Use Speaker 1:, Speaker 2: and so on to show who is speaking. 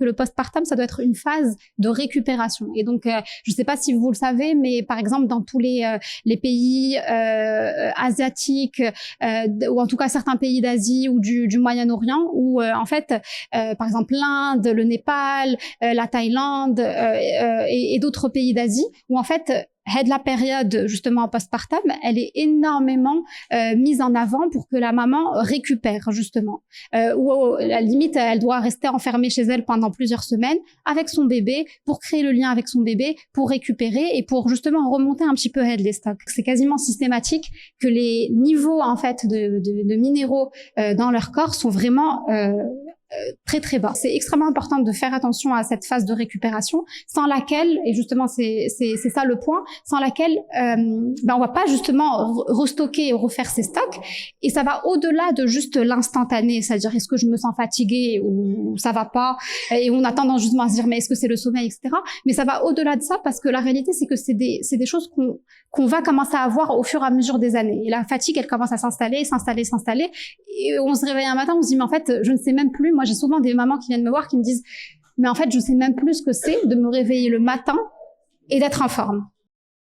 Speaker 1: que le postpartum, ça doit être une phase de récupération. Et donc, je ne sais pas si vous le savez, mais par exemple, dans tous les pays asiatiques, ou en tout cas certains pays d'Asie ou du Moyen-Orient, où en fait, par exemple l'Inde, le Népal, la Thaïlande et d'autres pays d'Asie, où en fait, la période justement postpartum, elle est énormément mise en avant pour que la maman récupère justement. Ou à la limite, elle doit rester enfermée chez elle pendant plusieurs semaines avec son bébé pour créer le lien avec son bébé, pour récupérer et pour justement remonter un petit peu les stocks. C'est quasiment systématique que les niveaux en fait de minéraux dans leur corps sont vraiment très très bas. C'est extrêmement important de faire attention à cette phase de récupération, sans laquelle, et justement c'est ça le point, sans laquelle on va pas justement restocker et refaire ses stocks, et ça va au-delà de juste l'instantané, c'est-à-dire est-ce que je me sens fatiguée ou ça va pas, et on a tendance justement à se dire mais est-ce que c'est le sommeil, etc. Mais ça va au-delà de ça, parce que la réalité c'est que c'est des choses qu'on va commencer à avoir au fur et à mesure des années. Et la fatigue, elle commence à s'installer, et on se réveille un matin, on se dit mais en fait je ne sais même plus. Moi j'ai souvent des mamans qui viennent me voir qui me disent mais en fait je sais même plus ce que c'est de me réveiller le matin et d'être en forme.